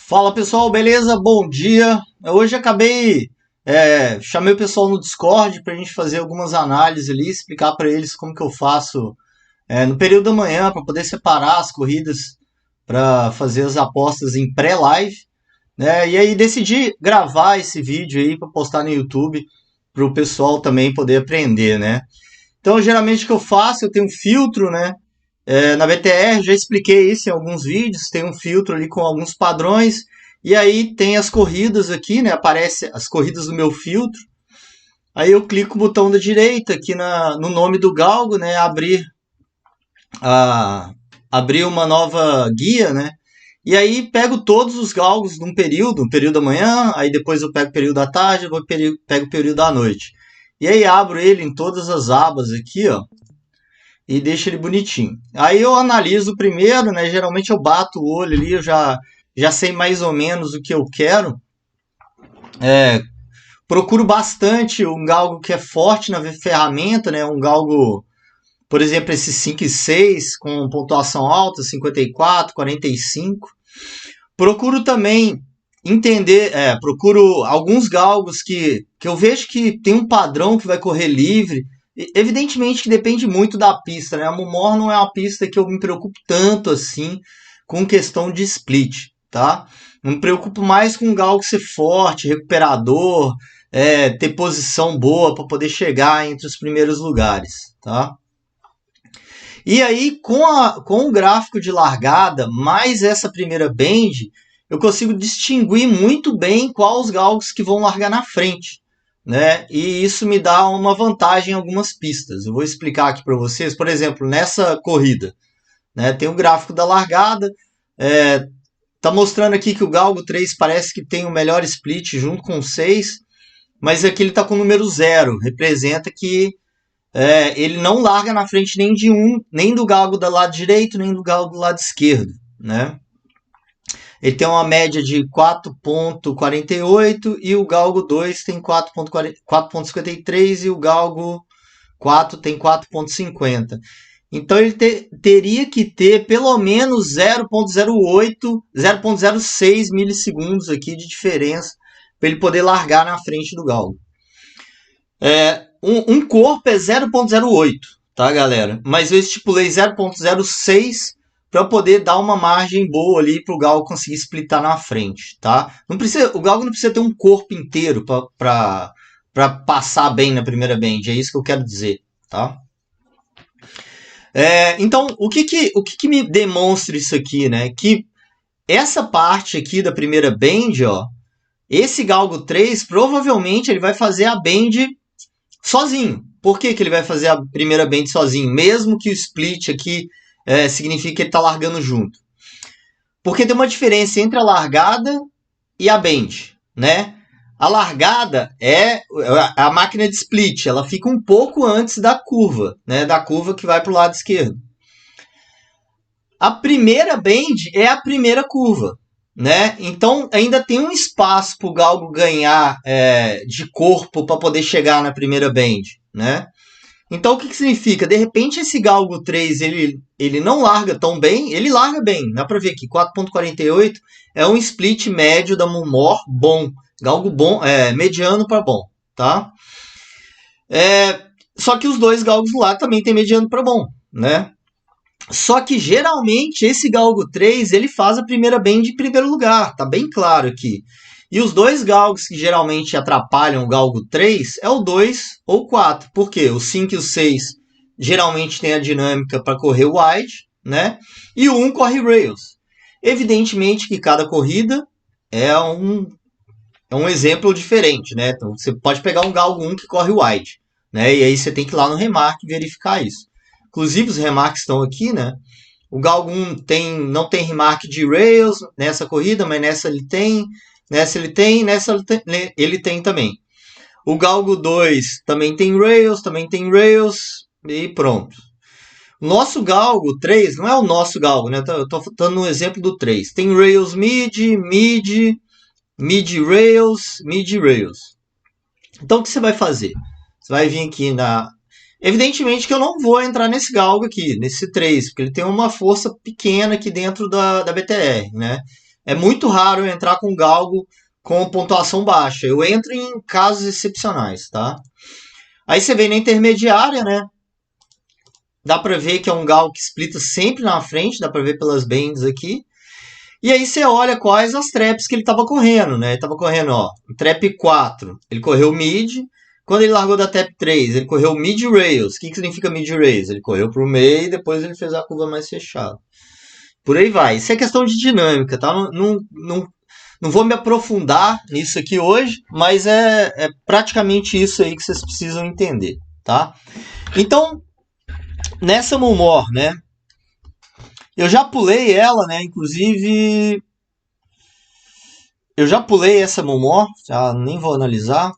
Fala pessoal, beleza? Bom dia. Hoje acabei, chamei o pessoal no Discord para a gente fazer algumas análises ali, explicar para eles como que eu faço no período da manhã para poder separar as corridas para fazer as apostas em pré-live, né? E aí decidi gravar esse vídeo aí para postar no YouTube para o pessoal também poder aprender, né? Então geralmente o que eu faço, eu tenho um filtro, né? Na BTR, já expliquei isso em alguns vídeos, tem um filtro ali com alguns padrões, e aí tem as corridas aqui, né? Aparece as corridas do meu filtro. Aí eu clico o botão da direita aqui no nome do galgo, né? A, abrir uma nova guia, né? E aí pego todos os galgos de um período da manhã, aí depois eu pego o período da tarde, depois pego o período da noite. E aí abro ele em todas as abas aqui, ó, e deixo ele bonitinho. Aí eu analiso primeiro, né? Geralmente eu bato o olho ali, eu já sei mais ou menos o que eu quero. Procuro bastante um galgo que é forte na ferramenta, né? Um galgo, por exemplo, esse 5 e 6 com pontuação alta, 54, 45. Procuro também entender, procuro alguns galgos que eu vejo que tem um padrão que vai correr livre. Evidentemente que depende muito da pista, né? A Mumor não é uma pista que eu me preocupo tanto assim com questão de split, tá? Eu me preocupo mais com o galgo ser forte, recuperador, ter posição boa para poder chegar entre os primeiros lugares, tá? E aí, com o gráfico de largada, mais essa primeira bend, eu consigo distinguir muito bem quais os galgos que vão largar na frente, né? E isso me dá uma vantagem em algumas pistas. Eu vou explicar aqui para vocês. Por exemplo, nessa corrida, né, tem o gráfico da largada, tá mostrando aqui que o galgo 3 parece que tem o melhor split junto com o 6, mas aqui ele está com o número 0, representa que ele não larga na frente nem do galgo do lado direito, nem do galgo do lado esquerdo, né? Ele tem uma média de 4,48 e o galgo 2 tem 4,53 e o galgo 4 tem 4,50. Então ele teria que ter pelo menos 0,08, 0,06 milissegundos aqui de diferença para ele poder largar na frente do galgo. Um corpo é 0,08, tá, galera? Mas eu estipulei 0,06 para poder dar uma margem boa ali para o galgo conseguir splitar na frente, tá? O galgo não precisa ter um corpo inteiro para passar bem na primeira bend, é isso que eu quero dizer, tá? Então, o que me demonstra isso aqui, né? Que essa parte aqui da primeira bend, ó, esse galgo 3, provavelmente ele vai fazer a bend sozinho. Por que ele vai fazer a primeira bend sozinho? Mesmo que o split aqui signifique que ele está largando junto. Porque tem uma diferença entre a largada e a bend, né? A largada é a máquina de split, ela fica um pouco antes da curva, né? Da curva que vai para o lado esquerdo. A primeira bend é a primeira curva, né? Então ainda tem um espaço para o galgo ganhar de corpo para poder chegar na primeira bend, né? Então o que significa? De repente esse galgo 3 ele não larga tão bem, ele larga bem, dá para ver aqui, 4,48 é um split médio da Mumor bom, galgo bom, mediano para bom, tá? Só que os dois galgos lá também tem mediano para bom, né? Só que geralmente esse galgo 3 ele faz a primeira bend em primeiro lugar, tá bem claro aqui. E os dois galgos que geralmente atrapalham o galgo 3 é o 2 ou o 4. Por quê? O 5 e o 6 geralmente tem a dinâmica para correr wide, né? E o 1 corre rails. Evidentemente que cada corrida é um exemplo diferente, né? Então você pode pegar um galgo 1 que corre wide, né? E aí você tem que ir lá no remark verificar isso. Inclusive os remarks estão aqui, né? O galgo 1 não tem remark de rails nessa corrida, mas nessa ele tem. Nessa ele tem, nessa ele tem também. O galgo 2 também tem rails e pronto. O nosso galgo 3 não é o nosso galgo, né? Eu estou dando um exemplo do 3. Tem rails mid rails, mid rails. Então o que você vai fazer? Você vai vir aqui na... Evidentemente que eu não vou entrar nesse galgo aqui, nesse 3, porque ele tem uma força pequena aqui dentro da BTR, né? É muito raro eu entrar com galgo com pontuação baixa. Eu entro em casos excepcionais, tá? Aí você vem na intermediária, né? Dá pra ver que é um galgo que splita sempre na frente, dá pra ver pelas bands aqui. E aí você olha quais as traps que ele estava correndo, né? Ele estava correndo, ó, trap 4, ele correu mid. Quando ele largou da trap 3, ele correu mid rails. O que significa mid rails? Ele correu pro meio e depois ele fez a curva mais fechada. Por aí vai. Isso é questão de dinâmica, tá? Não vou me aprofundar nisso aqui hoje, mas é praticamente isso aí que vocês precisam entender, tá? Então, nessa Mumor, né? Eu já pulei ela, né? Inclusive, eu já pulei essa Mumor, já nem vou analisar.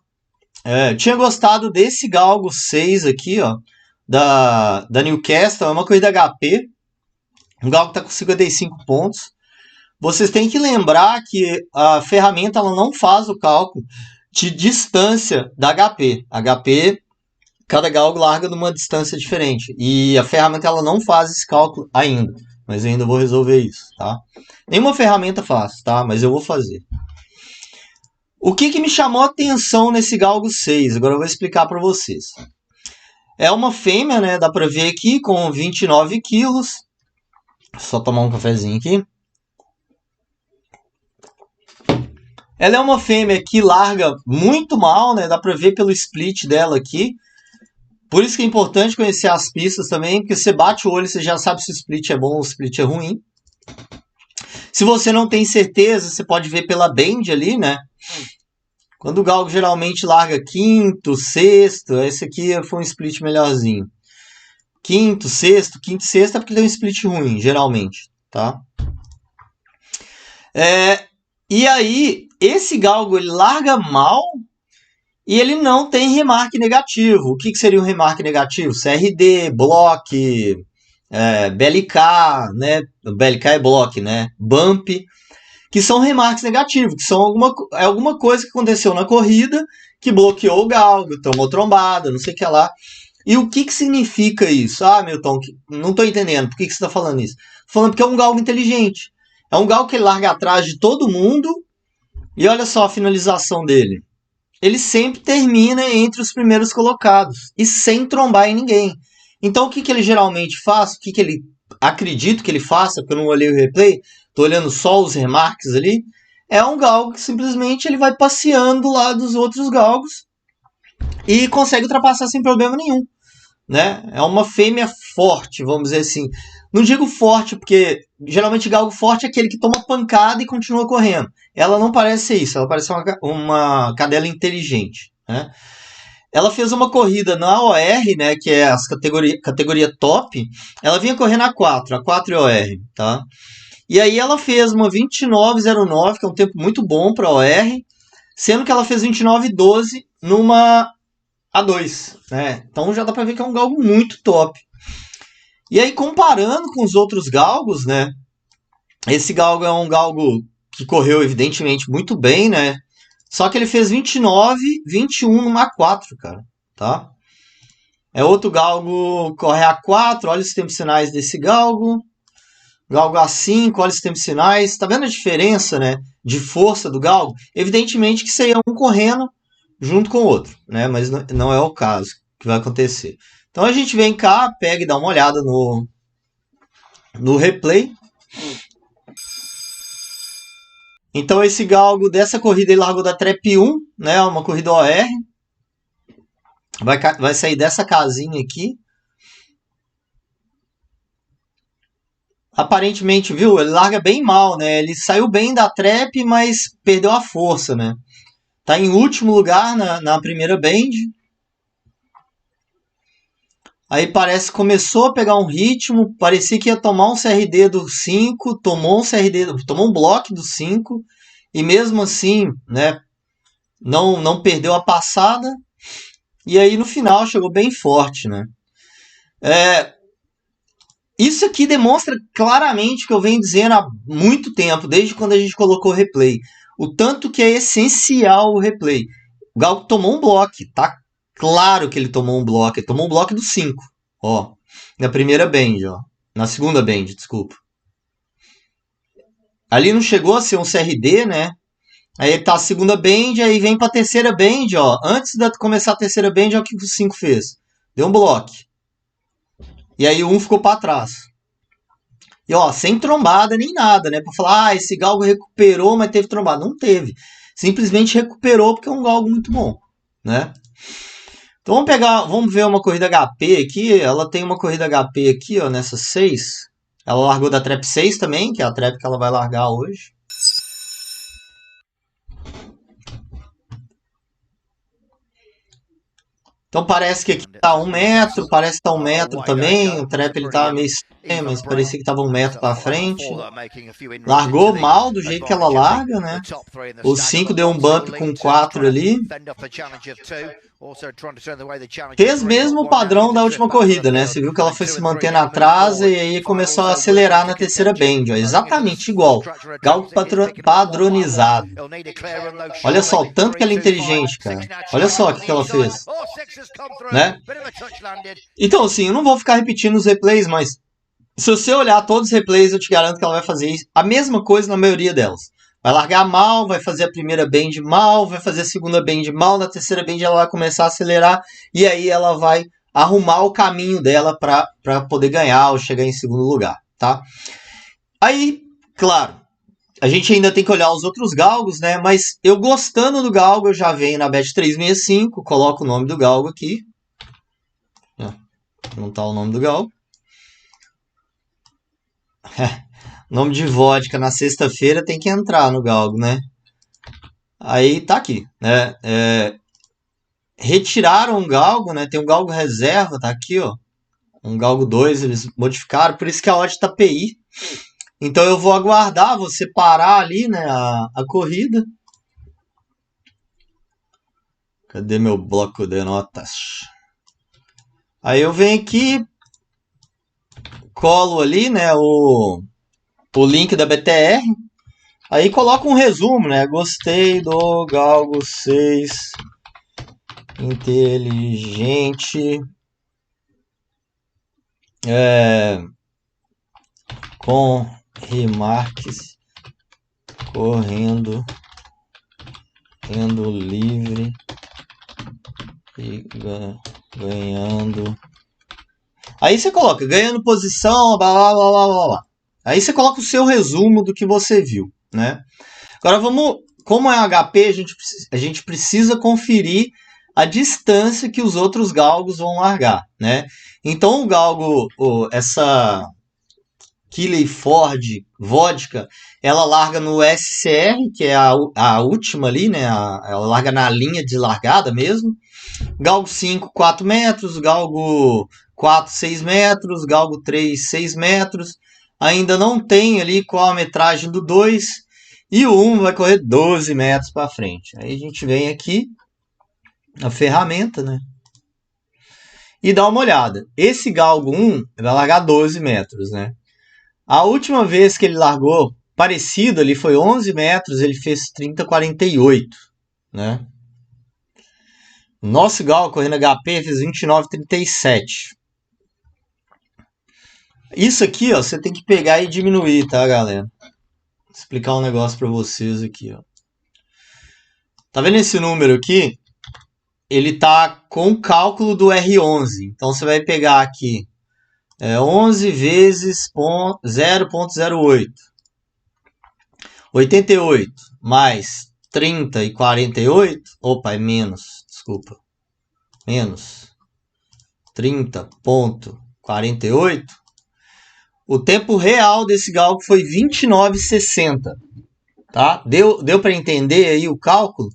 Eu tinha gostado desse Galgo 6 aqui, ó, da Newcastle. É uma corrida HP. O Galgo está com 55 pontos. Vocês têm que lembrar que a ferramenta ela não faz o cálculo de distância da HP. HP, cada Galgo larga numa distância diferente. E a ferramenta ela não faz esse cálculo ainda. Mas eu ainda vou resolver isso, tá? Nenhuma ferramenta faz, tá? Mas eu vou fazer. O que me chamou a atenção nesse Galgo 6? Agora eu vou explicar para vocês. É uma fêmea, né? Dá para ver aqui com 29 quilos. Só tomar um cafezinho aqui. Ela é uma fêmea que larga muito mal, né? Dá para ver pelo split dela aqui. Por isso que é importante conhecer as pistas também, porque você bate o olho e você já sabe se o split é bom ou o split é ruim. Se você não tem certeza, você pode ver pela bend ali, né? Quando o Galgo geralmente larga quinto, sexto, esse aqui foi um split melhorzinho. Quinto e sexto é porque tem um split ruim, geralmente, tá? E aí, esse Galgo ele larga mal e ele não tem remarque negativo. O que seria um remarque negativo? CRD, block, BLK, né? BLK é block, né? Bump, que são remarques negativos, que são alguma coisa que aconteceu na corrida que bloqueou o Galgo, tomou trombada, não sei o que lá. E o que significa isso? Ah, Milton, não estou entendendo. Por que você está falando isso? Tô falando porque é um Galgo inteligente. É um Galgo que ele larga atrás de todo mundo. E olha só a finalização dele. Ele sempre termina entre os primeiros colocados. E sem trombar em ninguém. Então o que ele geralmente faz? O que ele acredito que ele faça? Porque eu não olhei o replay. Estou olhando só os remarques ali. É um Galgo que simplesmente ele vai passeando lá dos outros Galgos. E consegue ultrapassar sem problema nenhum. Né? É uma fêmea forte, vamos dizer assim. Não digo forte, porque geralmente Galgo forte é aquele que toma pancada e continua correndo. Ela não parece ser isso, ela parece uma cadela inteligente. Né? Ela fez uma corrida na OR, né, que é a categoria top. Ela vinha correndo a 4 e OR. Tá? E aí ela fez uma 29,09, que é um tempo muito bom para OR, sendo que ela fez 29,12 numa A2, né? Então já dá para ver que é um galgo muito top. E aí comparando com os outros galgos, né? Esse galgo é um galgo que correu evidentemente muito bem, né? Só que ele fez 29,21 numa A4, cara, tá? É outro galgo corre A4, olha os tempos finais desse galgo. Galgo A5, olha os tempos finais. Tá vendo a diferença, né? De força do galgo? Evidentemente que seria um correndo junto com o outro, né? Mas não é o caso que vai acontecer. Então a gente vem cá, pega e dá uma olhada no replay. Então esse galgo dessa corrida ele largou da trap 1, né? Uma corrida OR. Vai sair dessa casinha aqui. Aparentemente, viu? Ele larga bem mal, né? Ele saiu bem da trap, mas perdeu a força, né? Tá em último lugar na primeira bend. Aí parece que começou a pegar um ritmo. Parecia que ia tomar um CRD do 5. Tomou um bloco do 5. E mesmo assim, né? Não perdeu a passada. E aí no final chegou bem forte, né? Isso aqui demonstra claramente o que eu venho dizendo há muito tempo, desde quando a gente colocou o replay. O tanto que é essencial o replay. O Galgo tomou um bloco, tá claro que ele tomou um bloco. Ele tomou um bloco do 5, ó. Na primeira bend, ó. Na segunda bend, desculpa. Ali não chegou a ser um CRD, né? Aí ele tá a segunda bend, aí vem pra terceira bend, ó. Antes de começar a terceira bend, olha o que o 5 fez. Deu um bloco. E aí o 1 ficou pra trás. E ó, sem trombada nem nada, né? Pra falar, esse galgo recuperou, mas teve trombada. Não teve. Simplesmente recuperou porque é um galgo muito bom, né? Então vamos ver uma corrida HP aqui. Ela tem uma corrida HP aqui, ó, nessas 6. Ela largou da trap 6 também, que é a trap que ela vai largar hoje. Então parece que aqui tá 1 metro, parece que tá 1 metro também. O trap ele tava meio estranho, mas parecia que tava 1 metro pra frente. Largou mal do jeito que ela larga, né? O 5 deu um bump com 4 ali. Fez mesmo o padrão da última corrida, né? Você viu que ela foi se mantendo atrás e aí começou a acelerar na terceira bend, ó. Exatamente igual. Galgo padronizado. Olha só o tanto que ela é inteligente, cara. Olha só o que ela fez. Né? Então, assim, eu não vou ficar repetindo os replays, mas se você olhar todos os replays, eu te garanto que ela vai fazer a mesma coisa na maioria delas. Vai largar mal, vai fazer a primeira bend mal, vai fazer a segunda bend mal, na terceira bend ela vai começar a acelerar e aí ela vai arrumar o caminho dela para poder ganhar ou chegar em segundo lugar, tá? Aí, claro, a gente ainda tem que olhar os outros galgos, né? Mas eu gostando do galgo, eu já venho na Bet 365, coloco o nome do galgo aqui. Não tá o nome do galgo. Nome de vodka na sexta-feira tem que entrar no galgo, né? Aí tá aqui, né? Retiraram um galgo, né? Tem um galgo reserva, tá aqui, ó. Um galgo 2, eles modificaram, por isso que a odd tá PI. Então eu vou aguardar, vou separar ali, né, a corrida. Cadê meu bloco de notas? Aí eu venho aqui, colo ali, né, o link da BTR. Aí coloco um resumo, né? Gostei do galgo 6 inteligente com remarques correndo livre e ganhando. Aí você coloca ganhando posição, blá blá blá blá blá. Aí você coloca o seu resumo do que você viu, né? Agora vamos, como é HP, a gente precisa conferir a distância que os outros galgos vão largar, né? Então o galgo, essa Kiley Ford vodka, ela larga no SCR, que é a última ali, né? Ela larga na linha de largada mesmo. Galgo 5, 4 metros. Galgo 4, 6 metros. Galgo 3, 6 metros. Ainda não tem ali qual a metragem do 2. E o 1 vai correr 12 metros para frente. Aí a gente vem aqui na ferramenta, né? E dá uma olhada. Esse galgo 1 vai largar 12 metros, né? A última vez que ele largou parecido ali foi 11 metros, ele fez 30,48, né? Nosso galgo correndo HP fez 29,37. Isso aqui, ó, você tem que pegar e diminuir, tá, galera? Vou explicar um negócio para vocês aqui, ó. Tá vendo esse número aqui? Ele tá com o cálculo do R11. Então você vai pegar aqui 11 vezes 0,08. 88 mais 30 e 48. Opa, é menos. Desculpa. Menos 30,48. O tempo real desse galgo foi 29,60. Tá? Deu para entender aí o cálculo?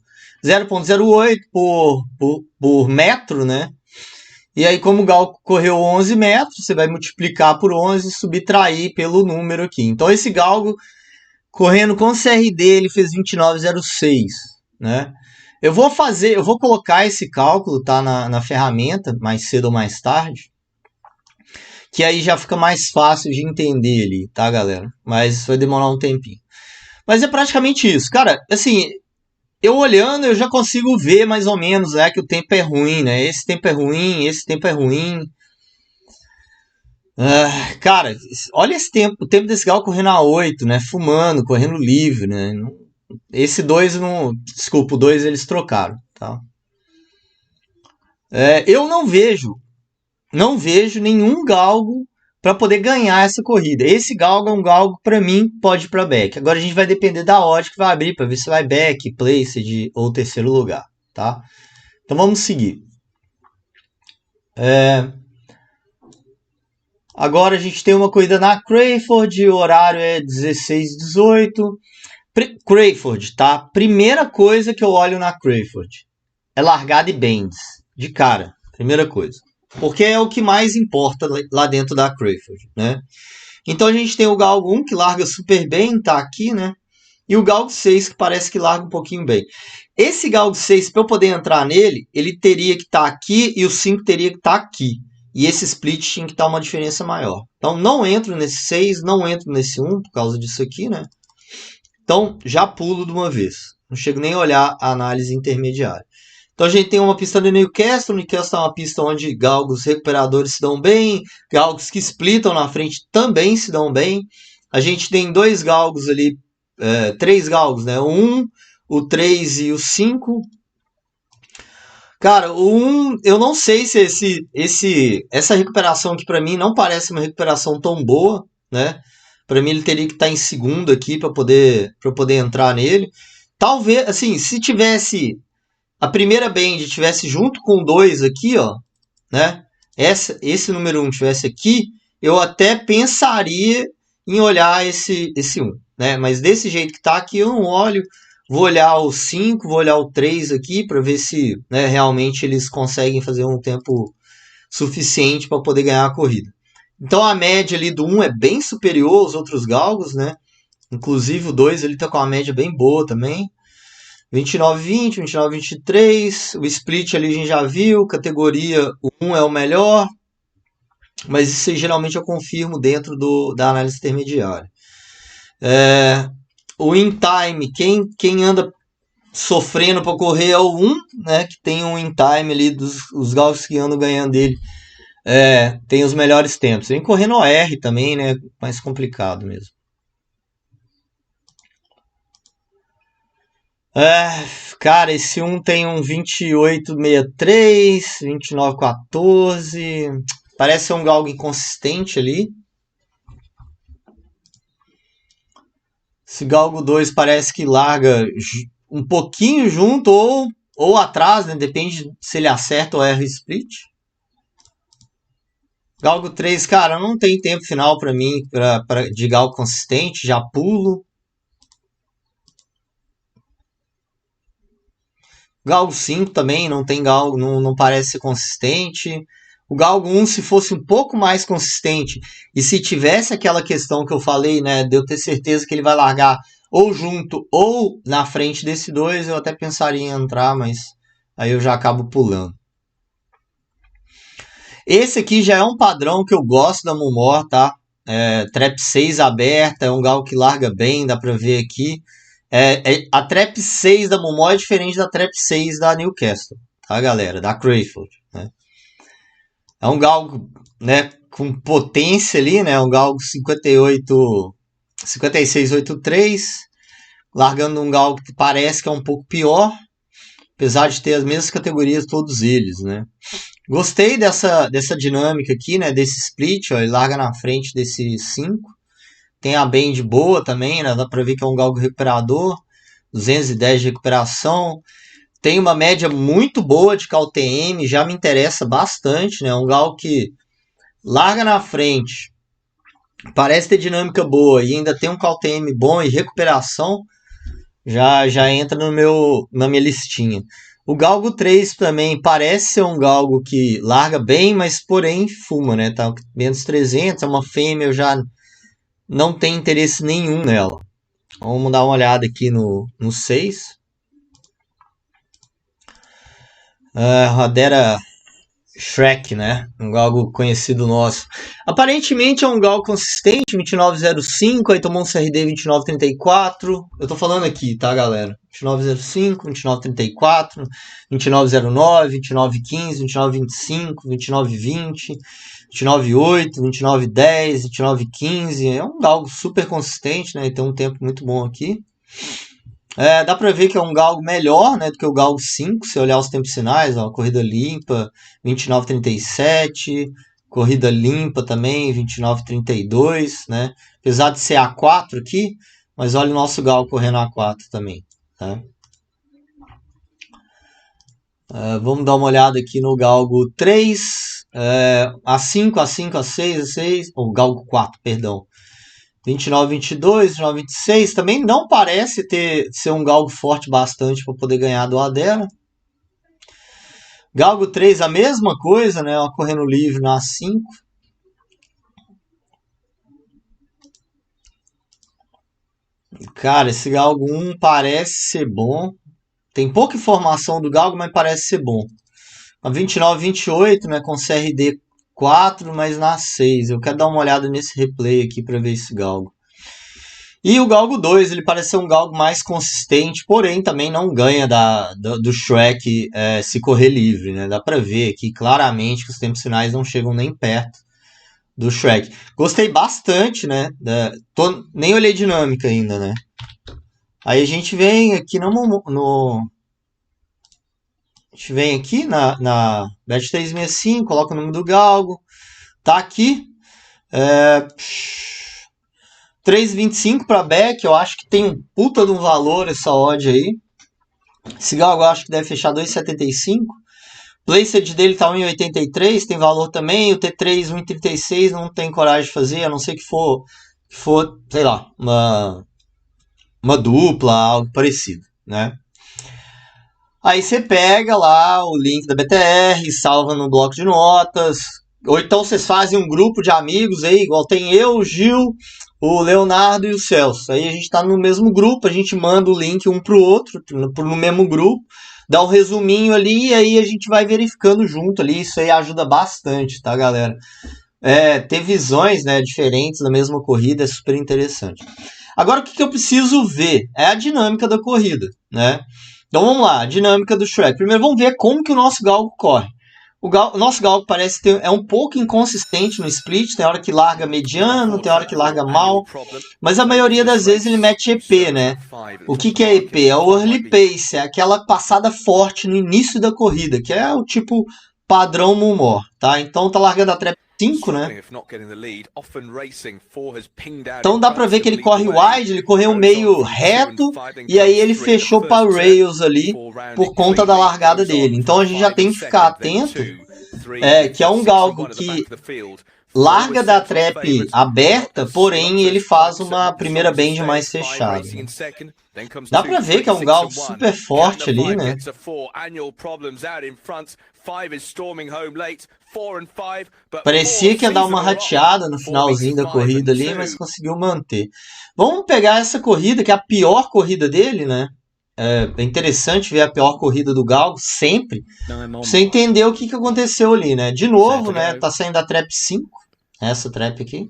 0,08 por metro, né? E aí, como o galgo correu 11 metros, você vai multiplicar por 11 e subtrair pelo número aqui. Então, esse galgo, correndo com CRD, ele fez 29,06, né? Eu vou colocar esse cálculo, tá, na ferramenta, mais cedo ou mais tarde, que aí já fica mais fácil de entender ali, tá, galera? Mas vai demorar um tempinho. Mas é praticamente isso. Cara, assim, eu olhando, eu já consigo ver mais ou menos que o tempo é ruim, né? Esse tempo é ruim, esse tempo é ruim. Cara, olha esse tempo, o tempo desse galgo correndo a 8, né? Fumando, correndo livre, né? Esse 2 não. Desculpa, o 2 eles trocaram, tá? Eu não vejo nenhum galgo para poder ganhar essa corrida. Esse galgo é um galgo, para mim, pode ir para back. Agora a gente vai depender da odd que vai abrir para ver se vai back, placed ou terceiro lugar, tá? Então vamos seguir. Agora a gente tem uma corrida na Crayford, o horário é 16h18. Crayford, tá? Primeira coisa que eu olho na Crayford é largada e bends, de cara, primeira coisa. Porque é o que mais importa lá dentro da Crayford, né? Então a gente tem o Galgo 1 que larga super bem, tá aqui, né? E o Galgo 6 que parece que larga um pouquinho bem. Esse Galgo 6, para eu poder entrar nele, ele teria que estar aqui e o 5 teria que estar aqui. E esse split tinha que estar uma diferença maior. Então não entro nesse 6, não entro nesse 1 por causa disso aqui, né? Então já pulo de uma vez. Não chego nem a olhar a análise intermediária. Então a gente tem uma pista do Newcastle. Newcastle é uma pista onde galgos recuperadores se dão bem, galgos que splitam na frente também se dão bem. A gente tem dois galgos ali, três galgos, né? O 1, o 3 e o 5. Cara, o 1, eu não sei se essa recuperação aqui para mim não parece uma recuperação tão boa, né? Para mim ele teria que estar em segundo aqui para poder entrar nele. Talvez, assim, se tivesse a primeira band tivesse junto com o 2 aqui, ó, né? Esse número 1 tivesse aqui, eu até pensaria em olhar esse 1, né? Mas desse jeito que tá aqui, eu não olho. Vou olhar o 5, vou olhar o 3 aqui para ver se, né, realmente eles conseguem fazer um tempo suficiente para poder ganhar a corrida. Então a média ali do 1 é bem superior aos outros galgos, né? Inclusive o 2 ele tá com uma média bem boa também. 29,20, 29,23. O split ali a gente já viu. Categoria 1 é o melhor. Mas isso aí, geralmente eu confirmo dentro da análise intermediária. O in time, quem anda sofrendo para correr é o 1, né? Que tem um in time ali dos galgos que andam ganhando dele. Tem os melhores tempos. Vem correndo OR também, né? Mais complicado mesmo. Cara, esse 1 tem um 28,63, 29,14. Parece ser um galgo inconsistente ali. Esse galgo 2 parece que larga um pouquinho junto ou atrás, né? Depende se ele acerta ou erra o split. Galgo 3, cara, não tem tempo final para mim de galgo consistente, já pulo. Galgo 5 também não tem galgo, não parece ser consistente. O galgo 1, se fosse um pouco mais consistente e se tivesse aquela questão que eu falei, né, de eu ter certeza que ele vai largar ou junto ou na frente desse 2, eu até pensaria em entrar, mas aí eu já acabo pulando. Esse aqui já é um padrão que eu gosto da Mumor, tá? Trap 6 aberta, é um galgo que larga bem, dá pra ver aqui. A Trap 6 da Mumor é diferente da Trap 6 da Newcastle, tá, galera? Da Crayford, né? É um galgo, né, com potência ali, né? Um galgo 56,83, largando um galgo que parece que é um pouco pior, apesar de ter as mesmas categorias todos eles, né? Gostei dessa dinâmica aqui, né? Desse split, ó, ele larga na frente desse 5. Tem a band boa também, né? Dá pra ver que é um galgo recuperador. 210 de recuperação. Tem uma média muito boa de KTM, já me interessa bastante, né? Um galgo que larga na frente, parece ter dinâmica boa e ainda tem um KTM bom e recuperação, já entra na minha listinha. O Galgo 3 também parece ser um galgo que larga bem, mas porém fuma, né? Tá menos 300, é uma fêmea, eu já não tenho interesse nenhum nela. Vamos dar uma olhada aqui no 6. Radera Shrek, né? Um galgo conhecido nosso. Aparentemente é um galgo consistente, 29,05, aí tomou um CRD 29,34. Eu tô falando aqui, tá, galera? 29,05, 29,34, 29,09, 29,15, 29,25, 29,20, 29,8, 29,10, 29,15. É um galgo super consistente, né? E tem um tempo muito bom aqui. Dá para ver que é um galgo melhor, né, do que o galgo 5, se olhar os tempos finais, ó, corrida limpa, 29,37, corrida limpa também, 29,32, né, apesar de ser A4 aqui, mas olha o nosso galgo correndo A4 também, tá? Vamos dar uma olhada aqui no galgo 3, A5, A5, A6, A6, ou galgo 4, perdão. 29, 22, 29, 26, também não parece ser um galgo forte bastante para poder ganhar do Adera. Galgo 3, a mesma coisa, né? Correndo livre na A5. Cara, esse galgo 1 parece ser bom. Tem pouca informação do galgo, mas parece ser bom. A 29, 28, né? Com CRD 4, mas na 6. Eu quero dar uma olhada nesse replay aqui para ver esse galgo. E o galgo 2, ele parece ser um galgo mais consistente, porém também não ganha do Shrek se correr livre, né? Dá para ver aqui claramente que os tempos finais não chegam nem perto do Shrek. Gostei bastante, né? Nem olhei dinâmica ainda, né? Aí a gente vem aqui a gente vem aqui na Bet365, coloca o nome do galgo. Tá aqui. 3,25 para back, eu acho que tem um puta de um valor essa odd aí. Esse galgo eu acho que deve fechar 2,75. Placed dele tá 1,83, tem valor também. O T3 1,36 não tem coragem de fazer, a não ser que for sei lá, uma dupla, algo parecido, né? Aí você pega lá o link da BTR, salva no bloco de notas, ou então vocês fazem um grupo de amigos aí, igual tem eu, o Gil, o Leonardo e o Celso. Aí a gente tá no mesmo grupo, a gente manda o link um pro outro, no mesmo grupo, dá um resuminho ali e aí a gente vai verificando junto ali. Isso aí ajuda bastante, tá, galera? Ter visões, né, diferentes da mesma corrida é super interessante. Agora o que eu preciso ver é a dinâmica da corrida, né? Então vamos lá, a dinâmica do Shrek. Primeiro vamos ver como que o nosso galgo corre. O nosso galgo parece é um pouco inconsistente no split, tem hora que larga mediano, tem hora que larga mal, mas a maioria das vezes ele mete EP, né? O que é EP? É o early pace, é aquela passada forte no início da corrida, que é o tipo padrão Mumor, tá? Então tá largando a trap 5, né? Então dá pra ver que ele corre wide, ele correu meio reto e aí ele fechou para rails ali por conta da largada dele. Então a gente já tem que ficar atento, que é um galgo que larga da trap aberta, porém ele faz uma primeira bend mais fechada. Dá pra ver que é um galgo super forte ali, né? Parecia que ia dar uma rateada no finalzinho da corrida ali, mas conseguiu manter. Vamos pegar essa corrida, que é a pior corrida dele, né? É interessante ver a pior corrida do galgo, sempre. Você entender o que aconteceu ali, né? De novo, né? Tá saindo a trap 5. Essa trap aqui.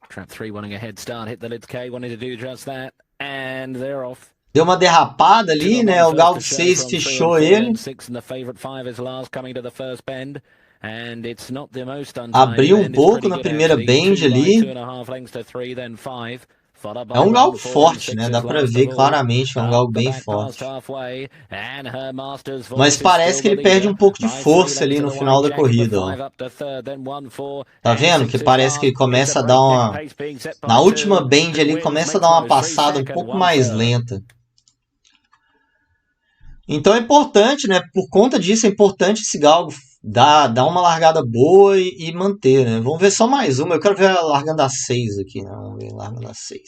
Trap 3 wanting a head start, hit the lid K, wanted to do just that, and they're off. Deu uma derrapada ali, né? O galgo 6 fechou ele. Abriu um pouco na primeira bend ali. É um galgo forte, né? Dá pra ver claramente que é um galgo bem forte. Mas parece que ele perde um pouco de força ali no final da corrida, ó. Tá vendo? Que parece que ele começa a dar uma... Na última bend ali, começa a dar uma passada um pouco mais lenta. Então é importante, né? Por conta disso, é importante esse galgo dar uma largada boa e manter, né? Vamos ver só mais uma. Eu quero ver a largando a 6 aqui, né? Vamos ver largando a 6.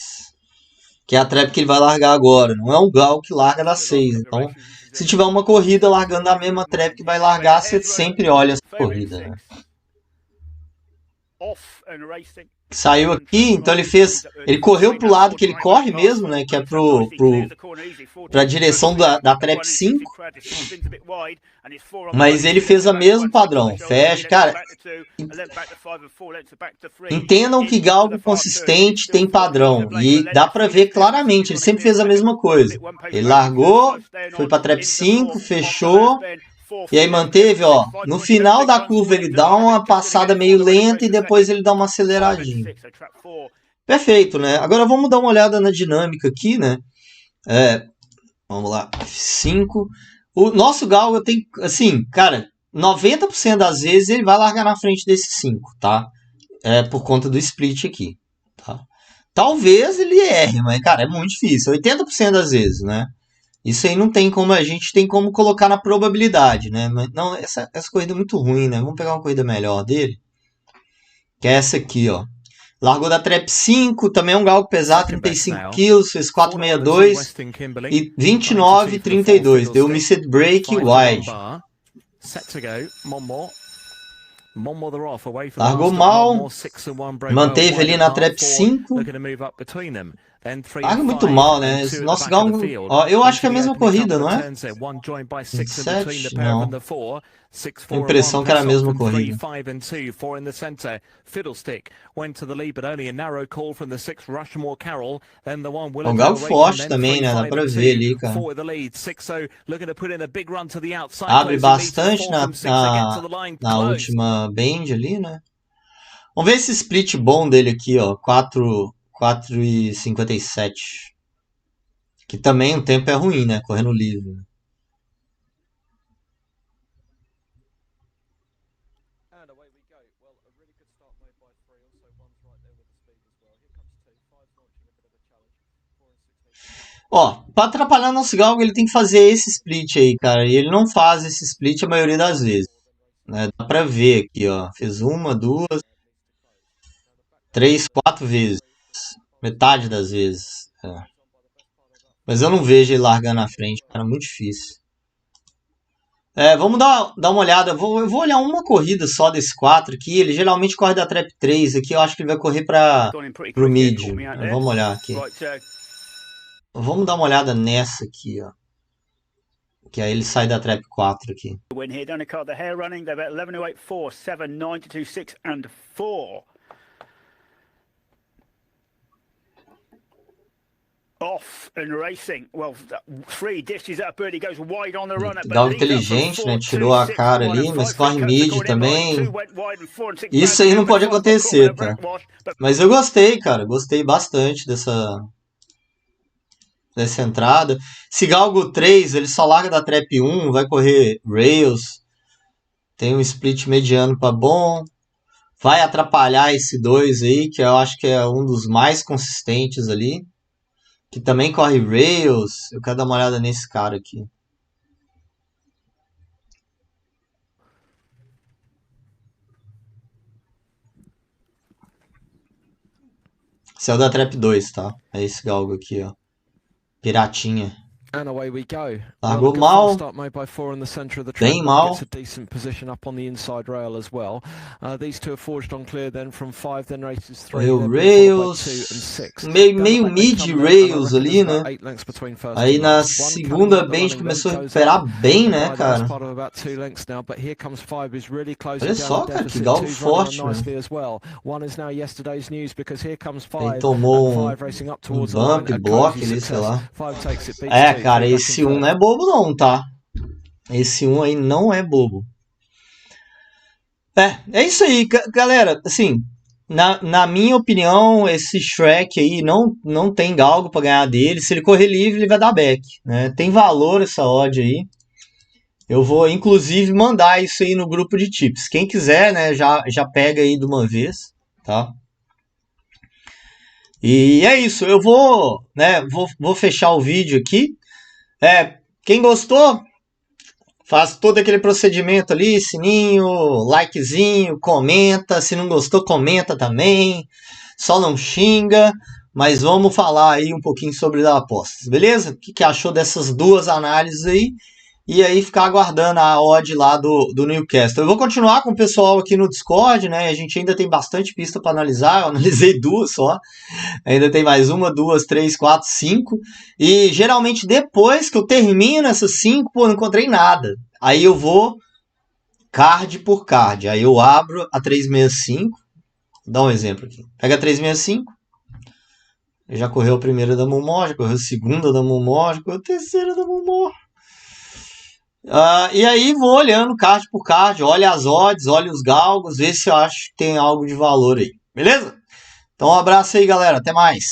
Que é a trap que ele vai largar agora. Não é um galgo que larga da 6. Então, se tiver uma corrida largando a mesma trap que vai largar, você sempre olha essa corrida, né? Saiu aqui, então ele correu pro lado que ele corre mesmo, né, que é pra direção da trap 5, mas ele fez o mesmo padrão, fecha, cara, entendam que galgo consistente tem padrão, e dá pra ver claramente, ele sempre fez a mesma coisa, ele largou, foi pra trap 5, fechou, E aí manteve, ó, no final da curva ele dá uma passada meio lenta e depois ele dá uma aceleradinha. Perfeito, né? Agora vamos dar uma olhada na dinâmica aqui, né? Vamos lá, F5. O nosso galgo tem, assim, cara, 90% das vezes ele vai largar na frente desse 5, tá? Por conta do split aqui, tá? Talvez ele erre, mas, cara, é muito difícil. 80% das vezes, né? Isso aí não tem como, a gente tem como colocar na probabilidade, né? Mas não, essa corrida é muito ruim, né? Vamos pegar uma corrida melhor dele. Que é essa aqui, ó. Largou da trap 5, também é um galgo pesado, 35 kg, fez 462 e 29,32. Deu missed break wide. Largou mal, manteve ali na trap 5. Larga muito mal, né? Esse nosso galgo, ó, eu acho que é a mesma corrida, não é? 27? Não. Tenho a impressão que era a mesma corrida. É um galgo forte também, né? Dá pra ver ali, cara. Abre bastante na última bend ali, né? Vamos ver esse split bom dele aqui, ó. 4,57. Que também o tempo é ruim, né? Correndo livre. Ó, pra atrapalhar nosso galgo, ele tem que fazer esse split aí, cara. E ele não faz esse split a maioria das vezes, né? Dá pra ver aqui, ó. Fez uma, duas, 3, 4 vezes. Metade das vezes. Mas eu não vejo ele largando na frente, cara. Muito difícil. Vamos dar uma olhada. Eu vou olhar uma corrida só desse 4 aqui. Ele geralmente corre da trap 3 aqui. Eu acho que ele vai correr pro mid. Vamos olhar aqui. Vamos dar uma olhada nessa aqui, ó. Que aí ele sai da trap 4 aqui. Galgo inteligente, né? Tirou a cara ali, mas corre mid também. Isso aí não pode acontecer, tá? Mas eu gostei, cara. Gostei bastante dessa entrada. Esse Galgo 3, ele só larga da trap 1, vai correr rails. Tem um split mediano para bom. Vai atrapalhar esse 2 aí, que eu acho que é um dos mais consistentes ali. Que também corre rails. Eu quero dar uma olhada nesse cara aqui. Esse é o da Trap 2, tá? É esse galgo aqui, ó. Piratinha. Largou mal, bem mal. Correu rails, meio mid rails ali, né? Aí na segunda bend começou a recuperar bem, né, cara? Olha só, cara, que galgo forte, mano. Ele tomou um bump, block ali, sei lá. Cara, esse 1 não é bobo não, tá? Esse 1 aí não é bobo. É isso aí, galera. Assim, na minha opinião, esse Shrek aí não tem galgo pra ganhar dele. Se ele correr livre, ele vai dar back, né? Tem valor essa odd aí. Eu vou, inclusive, mandar isso aí no grupo de tips. Quem quiser, né, já pega aí de uma vez, tá? E é isso. Eu vou, né, vou fechar o vídeo aqui. Quem gostou, faz todo aquele procedimento ali, sininho, likezinho, comenta. Se não gostou, comenta também. Só não xinga. Mas vamos falar aí um pouquinho sobre as apostas, beleza? O que achou dessas duas análises aí? E aí ficar aguardando a odd lá do Newcastle. Eu vou continuar com o pessoal aqui no Discord, né? A gente ainda tem bastante pista para analisar. Eu analisei duas só. Ainda tem mais uma, duas, três, quatro, cinco. E geralmente depois que eu termino essas 5, pô, não encontrei nada. Aí eu vou card por card. Aí eu abro a 365. Vou dar um exemplo aqui. Pega a 365. Já correu a primeira da Mumó, já correu a segunda da Mumó, já correu a terceira da Mumó. E aí vou olhando card por card, olho as odds, olho os galgos, ver se eu acho que tem algo de valor aí. Beleza? Então um abraço aí, galera. Até mais.